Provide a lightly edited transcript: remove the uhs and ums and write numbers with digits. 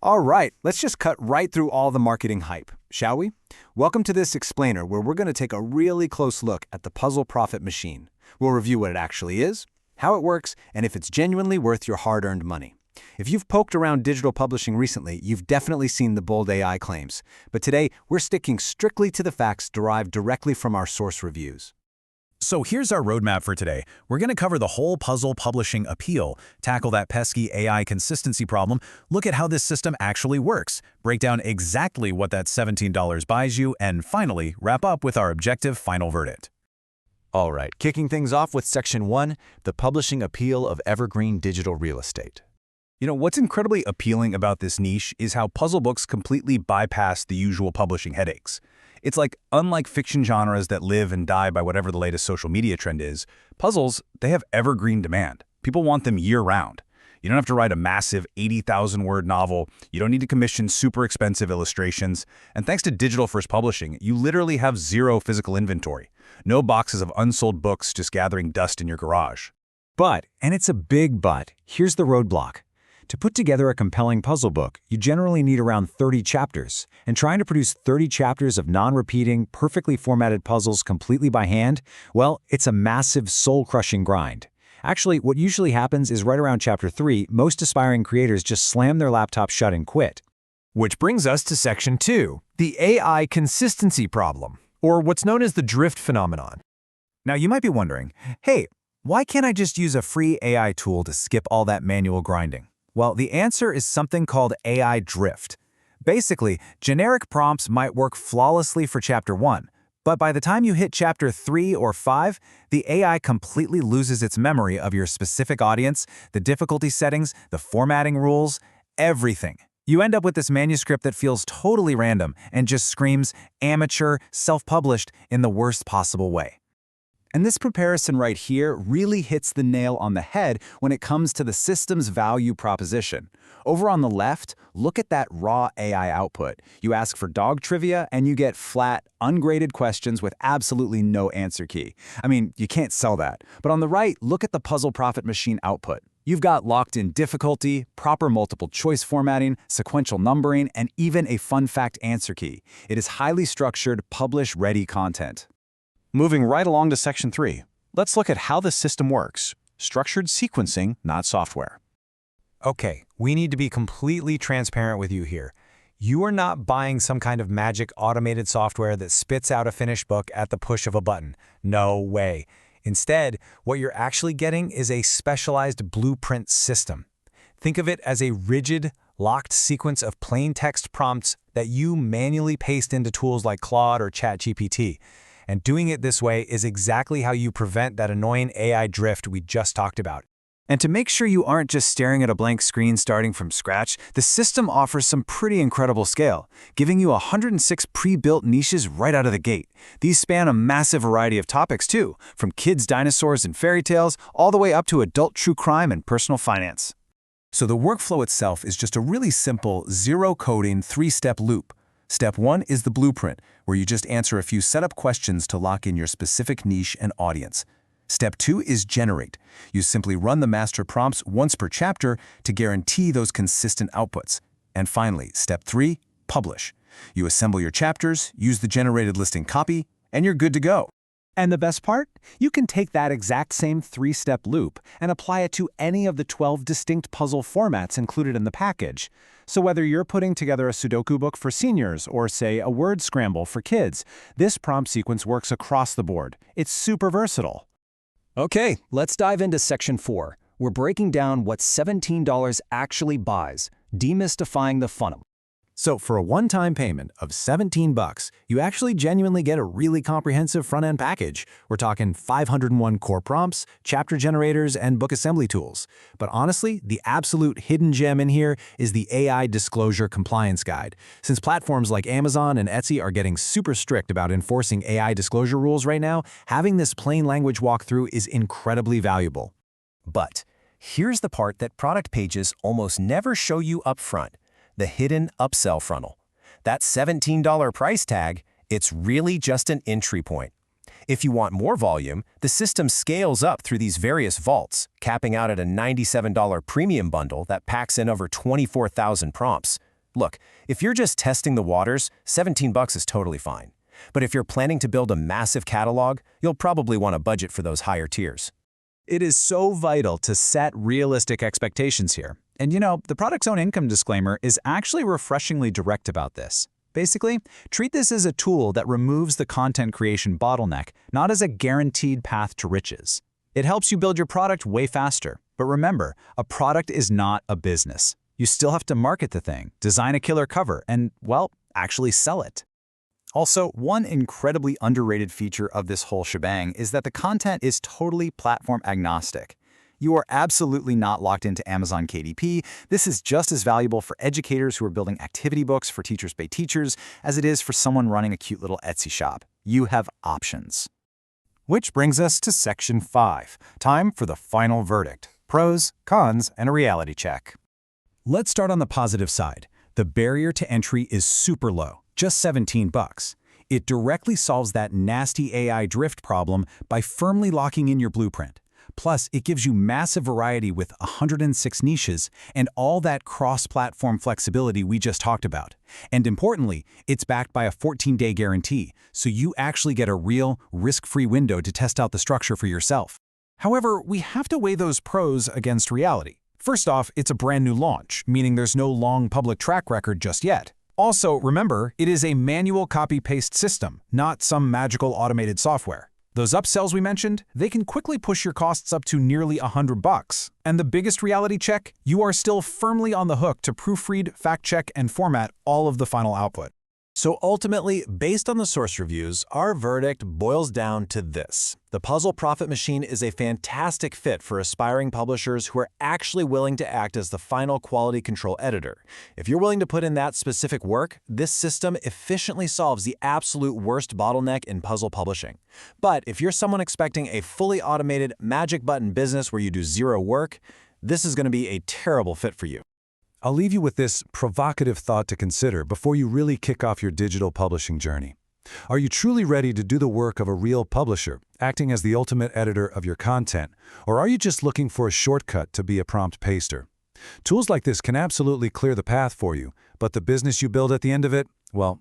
All right, let's just cut right through all the marketing hype, shall we? Welcome to this explainer where we're going to take a really close look at the PuzzleProfit Machine. We'll review what it actually is, how it works, and if it's genuinely worth your hard-earned money. If you've poked around digital publishing recently, you've definitely seen the bold AI claims. But today, we're sticking strictly to the facts derived directly from our source reviews. So here's our roadmap for today. We're going to cover the whole puzzle publishing appeal, tackle that pesky AI consistency problem, look at how this system actually works, break down exactly what that $17 buys you, and finally, wrap up with our objective final verdict. All right, kicking things off with Section 1, the publishing appeal of evergreen digital real estate. You know, what's incredibly appealing about this niche is how puzzle books completely bypass the usual publishing headaches. It's like, unlike fiction genres that live and die by whatever the latest social media trend is, puzzles, they have evergreen demand. People want them year-round. You don't have to write a massive 80,000-word novel, you don't need to commission super expensive illustrations, and thanks to digital-first publishing, you literally have zero physical inventory. No boxes of unsold books just gathering dust in your garage. But, and it's a big but, here's the roadblock. To put together a compelling puzzle book, you generally need around 30 chapters, and trying to produce 30 chapters of non-repeating, perfectly formatted puzzles completely by hand, well, it's a massive soul-crushing grind. Actually, what usually happens is right around chapter 3, most aspiring creators just slam their laptop shut and quit. Which brings us to Section 2, the AI consistency problem, or what's known as the drift phenomenon. Now you might be wondering, hey, why can't I just use a free AI tool to skip all that manual grinding? Well, the answer is something called AI drift. Basically, generic prompts might work flawlessly for Chapter 1, but by the time you hit Chapter 3 or 5, the AI completely loses its memory of your specific audience, the difficulty settings, the formatting rules, everything. You end up with this manuscript that feels totally random and just screams amateur, self-published in the worst possible way. And this comparison right here really hits the nail on the head when it comes to the system's value proposition. Over on the left, look at that raw AI output. You ask for dog trivia and you get flat, ungraded questions with absolutely no answer key. I mean, you can't sell that. But on the right, look at the PuzzleProfit Machine output. You've got locked-in difficulty, proper multiple choice formatting, sequential numbering, and even a fun fact answer key. It is highly structured, publish-ready content. Moving right along to Section 3, let's look at how the system works. Structured sequencing, not software. Okay, we need to be completely transparent with you here. You are not buying some kind of magic automated software that spits out a finished book at the push of a button. No way. Instead, what you're actually getting is a specialized blueprint system. Think of it as a rigid, locked sequence of plain text prompts that you manually paste into tools like Claude or ChatGPT. And doing it this way is exactly how you prevent that annoying AI drift we just talked about. And to make sure you aren't just staring at a blank screen starting from scratch, the system offers some pretty incredible scale, giving you 106 pre-built niches right out of the gate. These span a massive variety of topics too, from kids' dinosaurs and fairy tales, all the way up to adult true crime and personal finance. So the workflow itself is just a really simple, zero-coding, three-step loop. Step 1 is the blueprint, where you just answer a few setup questions to lock in your specific niche and audience. Step 2 is generate. You simply run the master prompts once per chapter to guarantee those consistent outputs. And finally, Step 3, publish. You assemble your chapters, use the generated listing copy, and you're good to go. And the best part? You can take that exact same three-step loop and apply it to any of the 12 distinct puzzle formats included in the package. So whether you're putting together a Sudoku book for seniors or, say, a word scramble for kids, this prompt sequence works across the board. It's super versatile. Okay, let's dive into Section 4. We're breaking down what $17 actually buys, demystifying the funnel. So for a one-time payment of $17, you actually genuinely get a really comprehensive front-end package. We're talking 501 core prompts, chapter generators, and book assembly tools. But honestly, the absolute hidden gem in here is the AI Disclosure Compliance Guide. Since platforms like Amazon and Etsy are getting super strict about enforcing AI disclosure rules right now, having this plain language walkthrough is incredibly valuable. But here's the part that product pages almost never show you up front. The hidden upsell funnel. That $17 price tag, it's really just an entry point. If you want more volume, the system scales up through these various vaults, capping out at a $97 premium bundle that packs in over 24,000 prompts. Look, if you're just testing the waters, $17 is totally fine. But if you're planning to build a massive catalog, you'll probably want a budget for those higher tiers. It is so vital to set realistic expectations here. And the product's own income disclaimer is actually refreshingly direct about this. Basically, treat this as a tool that removes the content creation bottleneck, not as a guaranteed path to riches. It helps you build your product way faster. But remember, a product is not a business. You still have to market the thing, design a killer cover, and, well, actually sell it. Also, one incredibly underrated feature of this whole shebang is that the content is totally platform agnostic. You are absolutely not locked into Amazon KDP. This is just as valuable for educators who are building activity books for Teachers Pay Teachers as it is for someone running a cute little Etsy shop. You have options. Which brings us to Section 5. Time for the final verdict. Pros, cons, and a reality check. Let's start on the positive side. The barrier to entry is super low, just $17. It directly solves that nasty AI drift problem by firmly locking in your blueprint. Plus, it gives you massive variety with 106 niches and all that cross-platform flexibility we just talked about. And importantly, it's backed by a 14-day guarantee, so you actually get a real, risk-free window to test out the structure for yourself. However, we have to weigh those pros against reality. First off, it's a brand new launch, meaning there's no long public track record just yet. Also, remember, it is a manual copy-paste system, not some magical automated software. Those upsells we mentioned, they can quickly push your costs up to nearly $100. And the biggest reality check, you are still firmly on the hook to proofread, fact-check, and format all of the final output. So ultimately, based on the source reviews, our verdict boils down to this. The PuzzleProfit Machine is a fantastic fit for aspiring publishers who are actually willing to act as the final quality control editor. If you're willing to put in that specific work, this system efficiently solves the absolute worst bottleneck in puzzle publishing. But if you're someone expecting a fully automated magic button business where you do zero work, this is going to be a terrible fit for you. I'll leave you with this provocative thought to consider before you really kick off your digital publishing journey. Are you truly ready to do the work of a real publisher, acting as the ultimate editor of your content, or are you just looking for a shortcut to be a prompt paster? Tools like this can absolutely clear the path for you, but the business you build at the end of it, well,